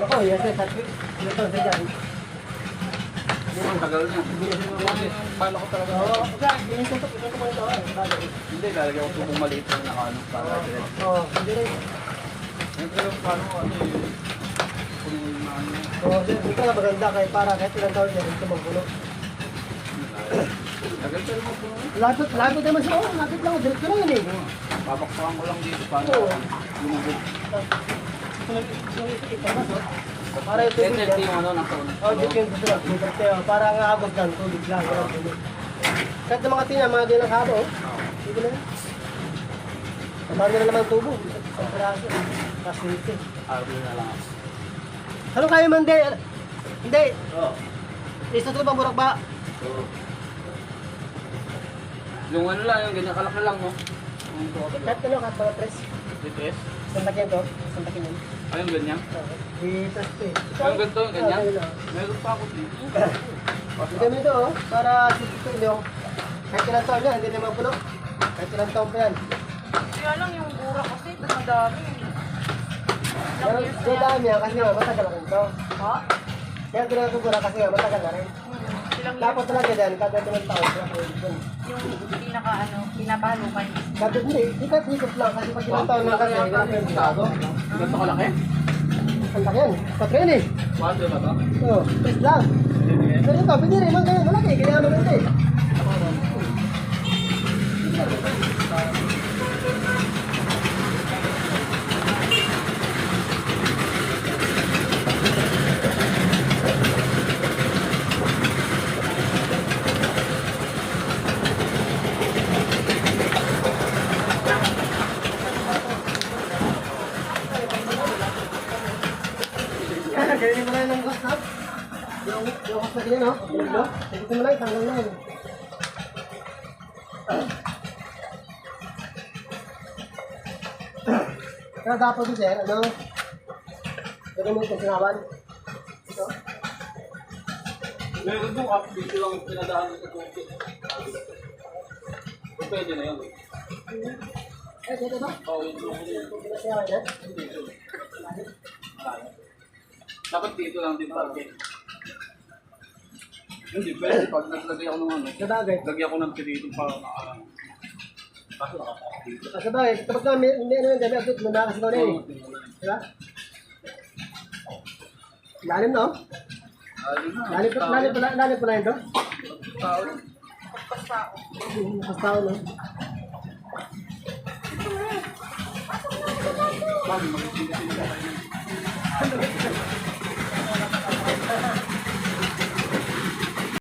Ako, yes, yes. Ito, sa dyan. Ang tagal na. Paano ko talaga? Oo, okay. Ito ko ito. Hindi, lalagyan ko tubong maliit lang na ano. Para direct. Oo, hindi rin. Pero paano ano yun? Kung yung ano. Oo, dito na maganda kahit ilang taon niya, dito magbulo. Tagal pero magpuno. Lapit naman siya. Oo, lapit lang. Diretso lang yun eh. Babaksakan ko lang dito. Paano? Oo. Lumubog. Para yung tubig Ito yan. yung ano, nasa una. Oo, dito yung gusto lang. Para nga abog lang, tubig lang. Kahit ng mga tinya, mga gilang habo. Dito na yun. Paano na naman tubo? Sa piraso. Kasi ito. Arbo na lang ako. Ano kayo man, hindi? Hindi. Oo. Isa ito bang burak ba? Oo. Yung ano lang, yung ganyan kalaki lang, no? Kahit ano, kahit mga tres. Titis? Santakin to. Santakin yun. Ayun, ganyan? Di tres to eh. Ayun, ganito, ganyan? Ayun, oh. Meron pa ako dito. Hindi kami ito, oh. Para sisito nyo. Kahit ilang taon yan, hindi naman puno. Kahit ilang taon pa yan. Kaya lang yung bura kasi, ito madami. Pero di dami yan kasi nga matagal na rin to. Ha? Kaya ginagugura kasi nga matagal na rin. Ilang Dapat talaga dyan, kada ilang taon sila kayo dyan. yung pinapahalukan. Kada hindi, ikot lang kasi pag ilang taon na kasi, ganito yung bago. Ganito kalaki? Ang laki yan, sa tren eh. Paano na ba? Oo, tres lang. Pero ito, pwede rin man ganyan, malaki, kaya naman ito eh. Ganyan mo lang ng gas na. Yung gas na ganyan, no? Tigit mo lang, tanggal na yun. Kaya dapat din, sir, ano? Gagawin mo itong sinawan. Ito. Meron yung up dito lang yung pinadaan sa tubig. Pwede na yun. Dito ba? Oo, yun yung Dito siya kayo, dapat dito lang din parking. Hindi, pwede pag naglagay ako ng ano. Sa bagay. Lagyan ko ng dito para nakakarang. Kaso nakakarang dito. Sa bagay, kapag na hindi ano yung gabi, abot mo na kasi na eh. Diba? Lalim no? Lalim pa na yun to? Tao. Nakastao no? Bakit magsisinda tayo?